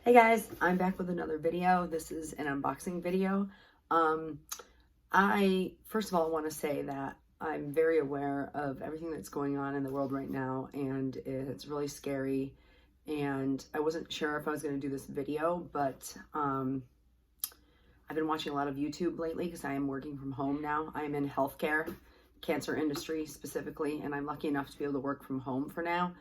Hey guys, I'm back with another video. This is an unboxing video. I first of all want to say that I'm very aware of everything that's going on in the world right now, and it's really scary. And I wasn't sure if I was going to do this video, but I've been watching a lot of YouTube lately because I am working from home now. I am in healthcare, cancer industry specifically, and I'm lucky enough to be able to work from home for now.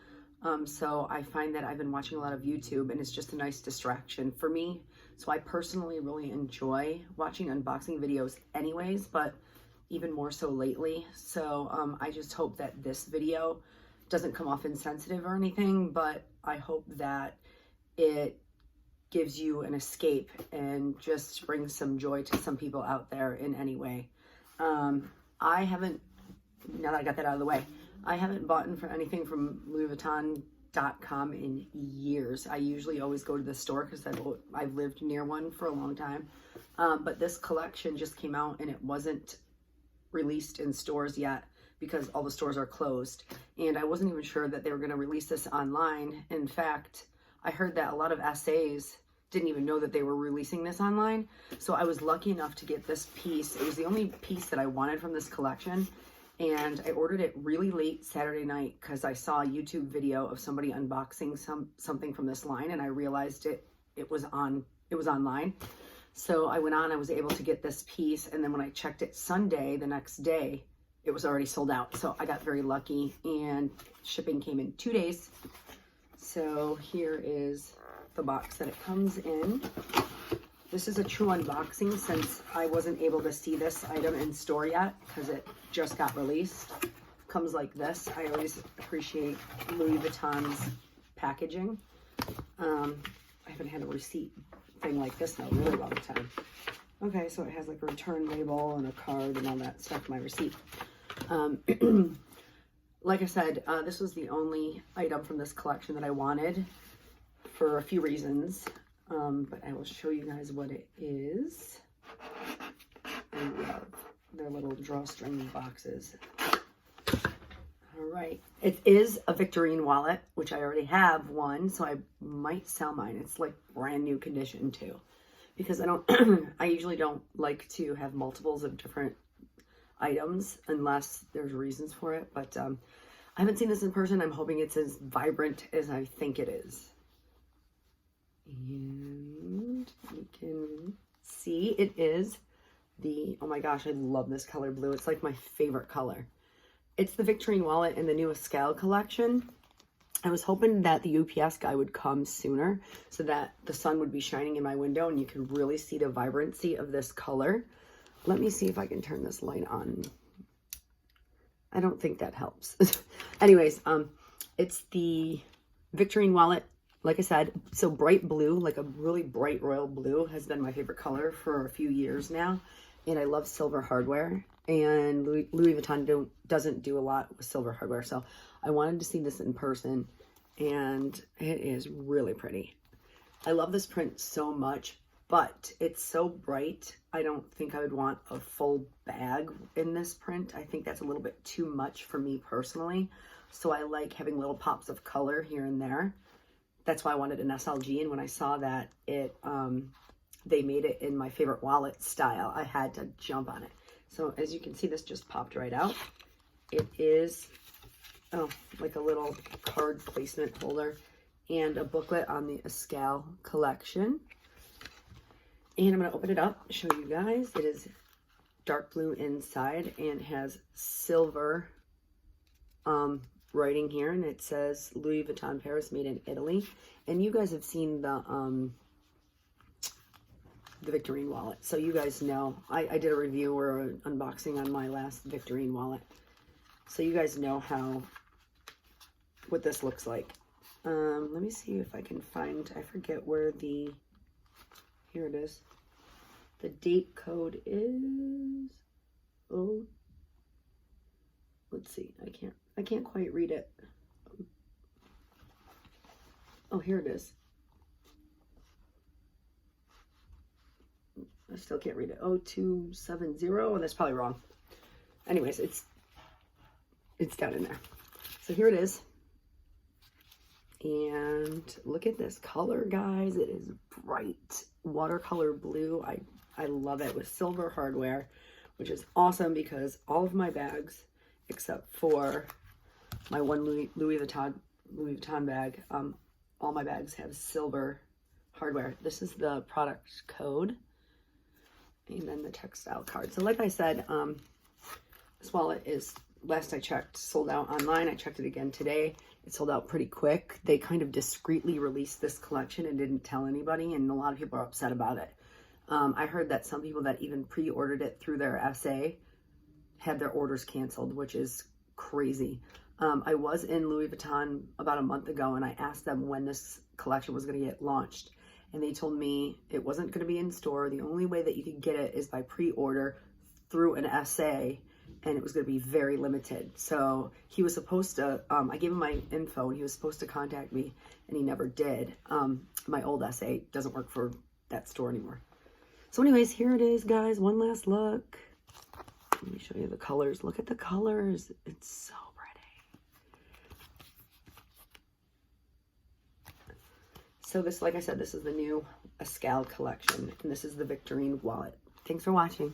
So I find that I've been watching a lot of YouTube, and it's just a nice distraction for me. So I personally really enjoy watching unboxing videos anyways, but even more so lately. So I just hope that this video doesn't come off insensitive or anything, but I hope that it gives you an escape and just brings some joy to some people out there in any way. I haven't, now that I got that out of the way, I haven't bought for anything from Vuitton.com in years. I usually always go to the store because I've lived near one for a long time. But this collection just came out and it wasn't released in stores yet because all the stores are closed. And I wasn't even sure that they were going to release this online. In fact, I heard that a lot of SAs didn't even know that they were releasing this online. So I was lucky enough to get this piece. It was the only piece that I wanted from this collection. And I ordered it really late Saturday night because I saw a YouTube video of somebody unboxing something from this line, and I realized it was online. So I went on, I was able to get this piece, and then when I checked it Sunday, the next day, it was already sold out. So I got very lucky, and shipping came in 2 days. So here is the box that it comes in. This is a true unboxing since I wasn't able to see this item in store yet because it just got released. Comes like this. I always appreciate Louis Vuitton's packaging. I haven't had a receipt thing like this in a really long time. Okay, so it has like a return label and a card and all that stuff, my receipt. Like I said, this was the only item from this collection that I wanted for a few reasons. But I will show you guys what it is. I love their little drawstring boxes. All right. It is a Victorine wallet, which I already have one, so I might sell mine. It's like brand new condition too, because I usually don't like to have multiples of different items unless there's reasons for it. But I haven't seen this in person. I'm hoping it's as vibrant as I think it is. And you can see it is oh my gosh, I love this color blue. It's like my favorite color. It's the Victorine wallet in the new Escale collection. I was hoping that the UPS guy would come sooner so that the sun would be shining in my window and you can really see the vibrancy of this color. Let me see if I can turn this light on. I don't think that helps. Anyways, it's the Victorine wallet. Like I said, so bright blue, like a really bright royal blue has been my favorite color for a few years now. And I love silver hardware. And Louis Vuitton doesn't do a lot with silver hardware. So I wanted to see this in person. And it is really pretty. I love this print so much, but it's so bright. I don't think I would want a full bag in this print. I think that's a little bit too much for me personally. So I like having little pops of color here and there. That's why I wanted an SLG, and when I saw that they made it in my favorite wallet style, I had to jump on it. So as you can see, this just popped right out. It is like a little card placement holder and a booklet on the Escale collection. And I'm going to open it up, show you guys. It is dark blue inside and has silver writing here, and it says Louis Vuitton Paris, made in Italy. And you guys have seen the Victorine wallet, so you guys know I did a review or an unboxing on my last Victorine wallet, so you guys know what this looks like. Let me see if I can find, I forget where here it is. The date code is, let's see, I can't quite read it. Oh, here it is. I still can't read it. 0270. Oh, that's probably wrong. Anyways, it's down in there. So here it is. And look at this color, guys. It is bright watercolor blue. I love it, with silver hardware, which is awesome because all of my bags, except for my one Louis Vuitton bag, all my bags have silver hardware. This is the product code, and then the textile card. So like I said, this wallet is, last I checked, sold out online. I checked it again today. It sold out pretty quick. They kind of discreetly released this collection and didn't tell anybody, and a lot of people are upset about it. I heard that some people that even pre-ordered it through their SA had their orders canceled, which is crazy. I was in Louis Vuitton about a month ago, and I asked them when this collection was going to get launched, and they told me it wasn't going to be in store. The only way that you could get it is by pre-order through an SA, and it was going to be very limited. So he was supposed to, I gave him my info, and he was supposed to contact me, and he never did. My old SA doesn't work for that store anymore. So anyways, here it is, guys. One last look. Let me show you the colors. Look at the colors. It's so pretty. So this, like I said, this is the new Escale collection, and this is the Victorine wallet. Thanks for watching.